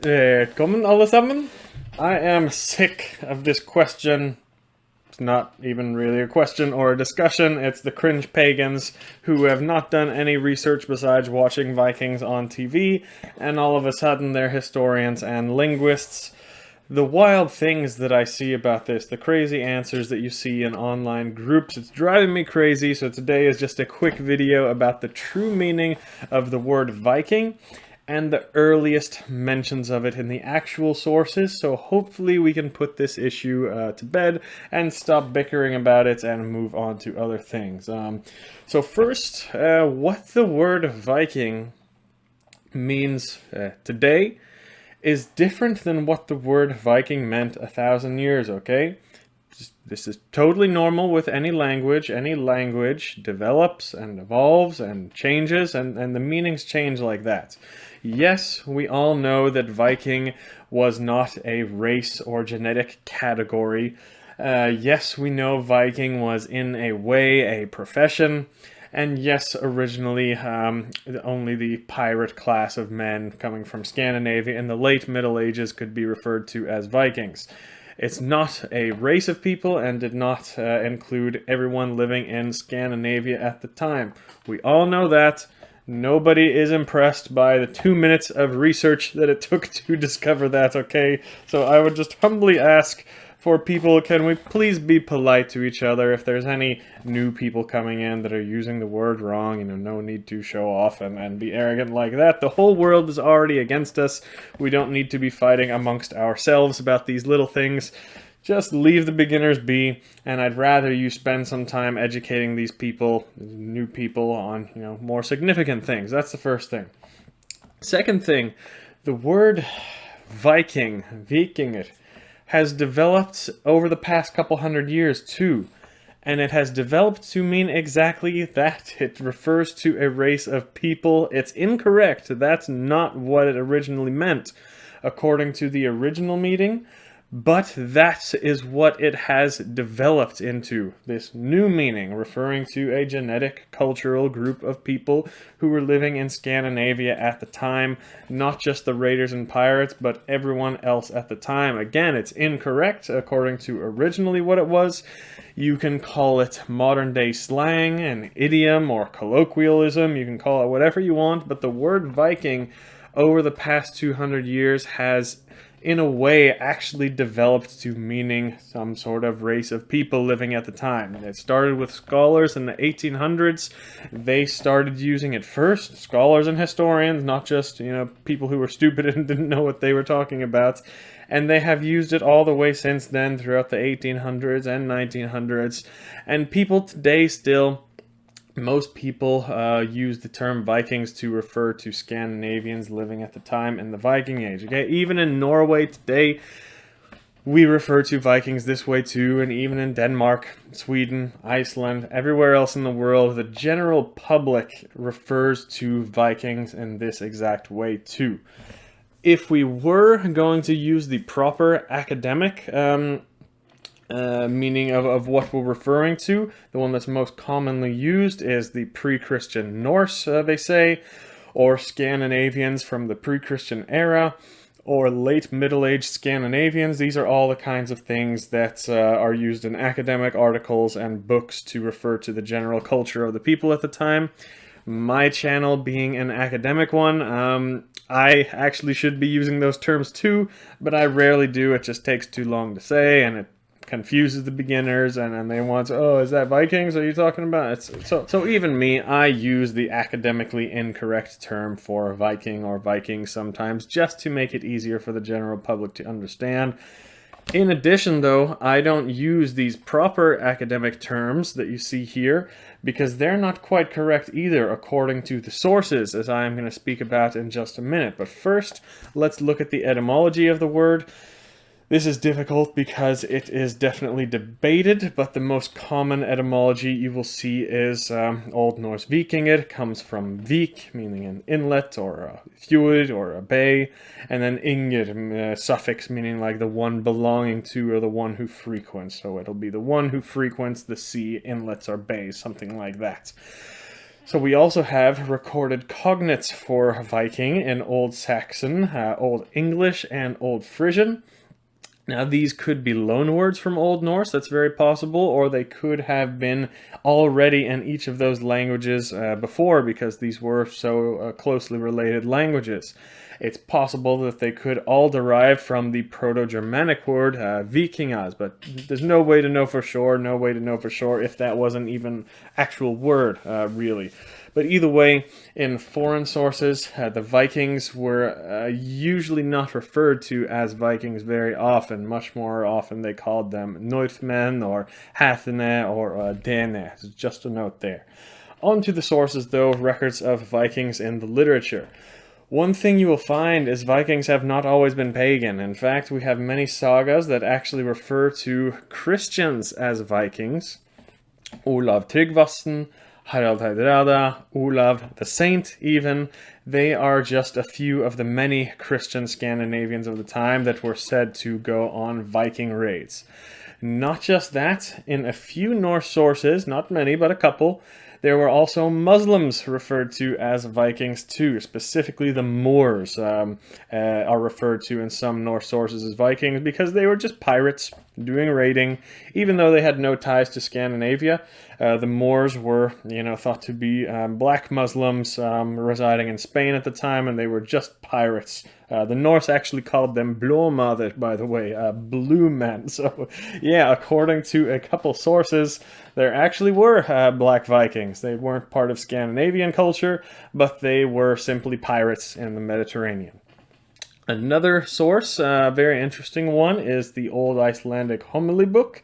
Velkommen alle sammen. I am sick of this question. It's not even really a question or a discussion. It's the cringe pagans who have not done any research besides watching Vikings on TV, and all of a sudden they're historians and linguists. The wild things that I see about this, the crazy answers that you see in online groups, it's driving me crazy. So today is just a quick video about the true meaning of the word Viking and the earliest mentions of it in the actual sources. So hopefully we can put this issue to bed and stop bickering about it and move on to other things. So first, what the word Viking means today is different than what the word Viking meant 1,000 years, okay? This is totally normal with any language. Any language develops and evolves and changes, and the meanings change like that. Yes, we all know that Viking was not a race or genetic category. Yes, we know Viking was in a way a profession. And yes, originally only the pirate class of men coming from Scandinavia in the late Middle Ages could be referred to as Vikings. It's not a race of people and did not include everyone living in Scandinavia at the time. We all know that. Nobody is impressed by the 2 minutes of research that it took to discover that, okay? So I would just humbly ask for people, can we please be polite to each other? If there's any new people coming in that are using the word wrong, no need to show off and be arrogant like that. The whole world is already against us. We don't need to be fighting amongst ourselves about these little things. Just leave the beginners be, and I'd rather you spend some time educating these people, new people, on more significant things. That's the first thing. Second thing, the word Viking, víkingr, has developed over the past couple hundred years too. And it has developed to mean exactly that. It refers to a race of people. It's incorrect. That's not what it originally meant, according to the original meaning. But that is what it has developed into, this new meaning, referring to a genetic, cultural group of people who were living in Scandinavia at the time, not just the raiders and pirates, but everyone else at the time. Again, it's incorrect according to originally what it was. You can call it modern-day slang, an idiom, or colloquialism. You can call it whatever you want, but the word Viking over the past 200 years has in a way actually developed to meaning some sort of race of people living at the time. It started with scholars in the 1800s. They started using it first, scholars and historians, not just people who were stupid and didn't know what they were talking about. And they have used it all the way since then throughout the 1800s and 1900s. And people today still, most people use the term Vikings to refer to Scandinavians living at the time in the Viking Age. Okay, even in Norway today, we refer to Vikings this way too, and even in Denmark, Sweden, Iceland, everywhere else in the world, the general public refers to Vikings in this exact way too. If we were going to use the proper academic meaning of what we're referring to, the one that's most commonly used is the pre-Christian Norse, they say, or Scandinavians from the pre-Christian era, or late Middle-aged Scandinavians. These are all the kinds of things that are used in academic articles and books to refer to the general culture of the people at the time. My channel being an academic one, I actually should be using those terms too, but I rarely do. It just takes too long to say, and it confuses the beginners, and they want to, oh, is that Vikings? Are you talking about? So even me, I use the academically incorrect term for Viking or Vikings sometimes just to make it easier for the general public to understand. In addition, though, I don't use these proper academic terms that you see here because they're not quite correct either according to the sources, as I am going to speak about in just a minute. But first, let's look at the etymology of the word. This is difficult because it is definitely debated, but the most common etymology you will see is Old Norse víkingr, comes from vík, meaning an inlet or a fjord or a bay, and then ingr, suffix meaning like the one belonging to or the one who frequents. So it'll be the one who frequents the sea, inlets or bays, something like that. So we also have recorded cognates for Viking in Old Saxon, Old English, and Old Frisian. Now, these could be loanwords from Old Norse, that's very possible, or they could have been already in each of those languages before, because these were so closely related languages. It's possible that they could all derive from the Proto-Germanic word víkingr, but there's no way to know for sure, if that was an even actual word, really. But either way, in foreign sources, the Vikings were usually not referred to as Vikings very often. Much more often they called them Northmen or Hathene or Dane. Just a note there. On to the sources though, records of Vikings in the literature. One thing you will find is Vikings have not always been pagan. In fact, we have many sagas that actually refer to Christians as Vikings. Olav Tryggvason, Harald Hardrada, Olav the Saint even. They are just a few of the many Christian Scandinavians of the time that were said to go on Viking raids. Not just that, in a few Norse sources, not many but a couple, there were also Muslims referred to as Vikings too. Specifically, the Moors are referred to in some Norse sources as Vikings because they were just pirates doing raiding. Even though they had no ties to Scandinavia, the Moors were, thought to be black Muslims residing in Spain at the time, and they were just pirates. The Norse actually called them blåmaður, by the way, blue men. So, yeah, according to a couple sources, there actually were black Vikings. They weren't part of Scandinavian culture, but they were simply pirates in the Mediterranean. Another source, a very interesting one, is the Old Icelandic Homily Book,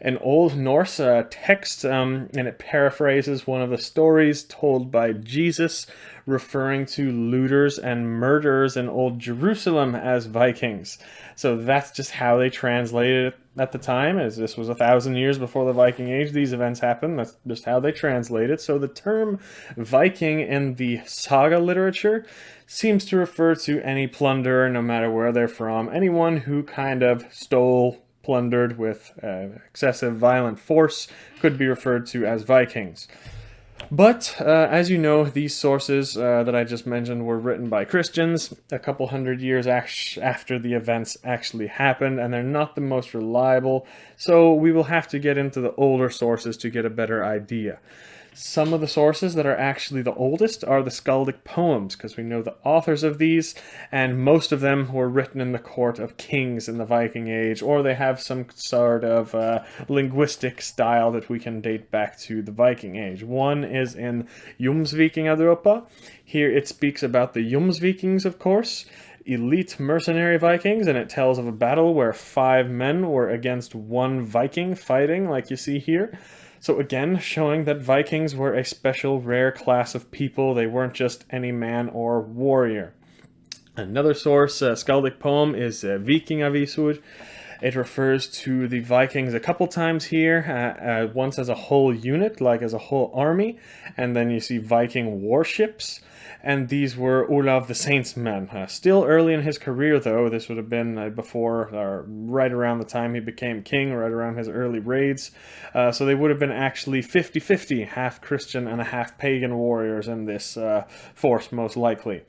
an Old Norse text, and it paraphrases one of the stories told by Jesus referring to looters and murderers in Old Jerusalem as Vikings. So that's just how they translated it at the time, as this was 1,000 years before the Viking Age. These events happened. That's just how they translate it. So the term Viking in the saga literature seems to refer to any plunderer, no matter where they're from, anyone who kind of stole, plundered with excessive violent force could be referred to as Vikings. But, as you know, these sources that I just mentioned were written by Christians a couple hundred years after the events actually happened, and they're not the most reliable, so we will have to get into the older sources to get a better idea. Some of the sources that are actually the oldest are the Skaldic Poems, because we know the authors of these, and most of them were written in the court of kings in the Viking Age, or they have some sort of linguistic style that we can date back to the Viking Age. One is in Jomsvikingr. Here it speaks about the Jomsvikings, of course, elite mercenary Vikings, and it tells of a battle where 5 men were against 1 Viking fighting, like you see here. So again, showing that Vikings were a special, rare class of people. They weren't just any man or warrior. Another source, Skaldic poem, is víkingr. It refers to the Vikings a couple times here, once as a whole unit, like as a whole army, and then you see Viking warships, and these were Olav the Saint's men. Still early in his career, though. This would have been before, or right around the time he became king, right around his early raids. So they would have been actually 50-50, half Christian and a half pagan warriors in this force, most likely.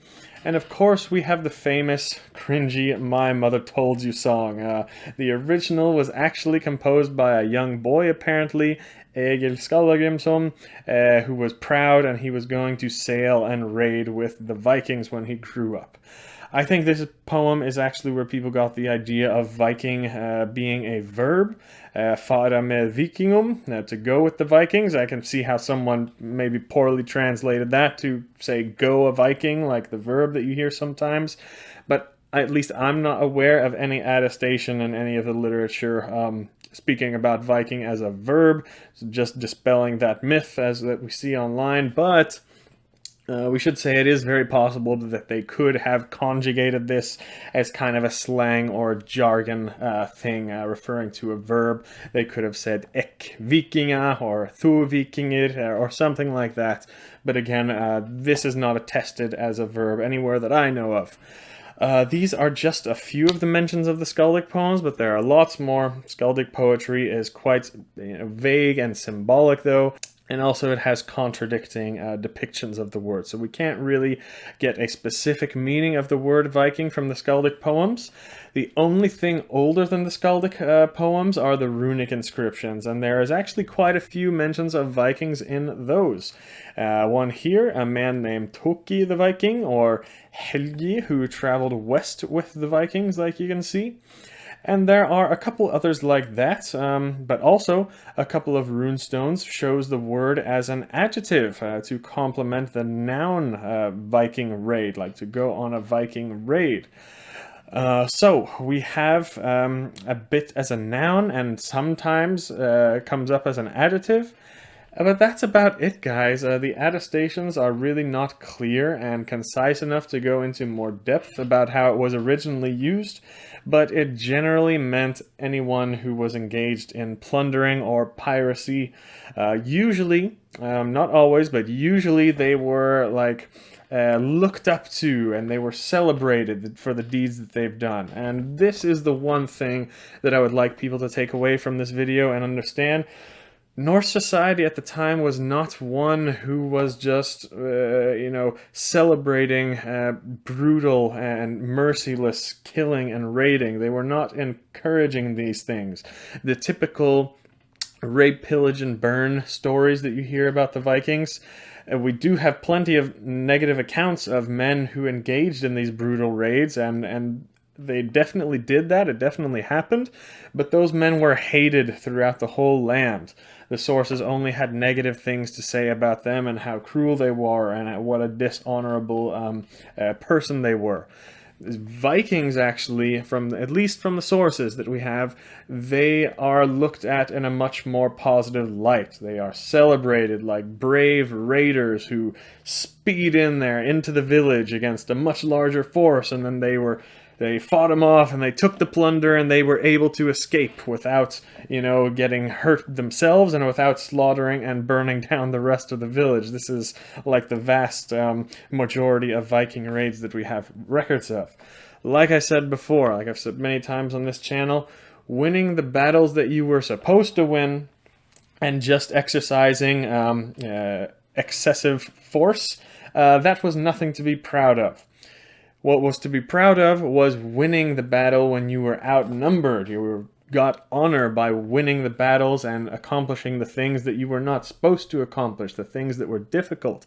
And of course, we have the famous, cringy My Mother Told You song. The original was actually composed by a young boy, apparently, Egil Skallagrimsson, who was proud and he was going to sail and raid with the Vikings when he grew up. I think this poem is actually where people got the idea of Viking being a verb, fara med vikingum, to go with the Vikings. I can see how someone maybe poorly translated that to say go a Viking, like the verb that you hear sometimes. But at least I'm not aware of any attestation in any of the literature speaking about Viking as a verb, just dispelling that myth as that we see online. But we should say it is very possible that they could have conjugated this as kind of a slang or jargon thing referring to a verb. They could have said ek vikinga or thu vikingr or something like that. But again, this is not attested as a verb anywhere that I know of. These are just a few of the mentions of the Skaldic poems, but there are lots more. Skaldic poetry is quite vague and symbolic, though. And also it has contradicting depictions of the word. So we can't really get a specific meaning of the word Viking from the Skaldic poems. The only thing older than the Skaldic poems are the runic inscriptions, and there is actually quite a few mentions of Vikings in those. One here, a man named Toki the Viking, or Helgi, who traveled west with the Vikings, like you can see. And there are a couple others like that, but also a couple of runestones shows the word as an adjective to complement the noun Viking raid, like to go on a Viking raid. So we have a bit as a noun and sometimes comes up as an adjective. But that's about it, guys. The attestations are really not clear and concise enough to go into more depth about how it was originally used, but it generally meant anyone who was engaged in plundering or piracy. Usually, not always, but usually they were like looked up to and they were celebrated for the deeds that they've done. And this is the one thing that I would like people to take away from this video and understand. Norse society at the time was not one who was just, celebrating brutal and merciless killing and raiding. They were not encouraging these things. The typical rape, pillage, and burn stories that you hear about the Vikings, we do have plenty of negative accounts of men who engaged in these brutal raids, and they definitely did that. It definitely happened, but those men were hated throughout the whole land. The sources only had negative things to say about them and how cruel they were and what a dishonorable person they were. Vikings, actually, at least from the sources that we have, they are looked at in a much more positive light. They are celebrated like brave raiders who speed in there into the village against a much larger force, and then they fought them off and they took the plunder and they were able to escape without, getting hurt themselves and without slaughtering and burning down the rest of the village. This is like the vast majority of Viking raids that we have records of. Like I said before, like I've said many times on this channel, winning the battles that you were supposed to win and just exercising excessive force, that was nothing to be proud of. What was to be proud of was winning the battle when you were outnumbered. You got honor by winning the battles and accomplishing the things that you were not supposed to accomplish, the things that were difficult.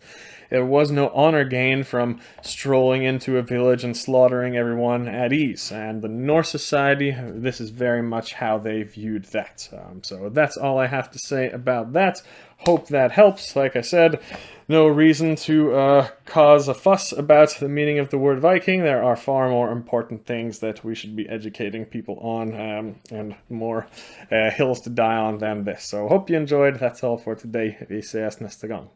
There was no honor gained from strolling into a village and slaughtering everyone at ease. And the Norse society, this is very much how they viewed that. So that's all I have to say about that. Hope that helps. Like I said, no reason to cause a fuss about the meaning of the word Viking. There are far more important things that we should be educating people on and more hills to die on than this. So hope you enjoyed. That's all for today. Vi ses nästa gång.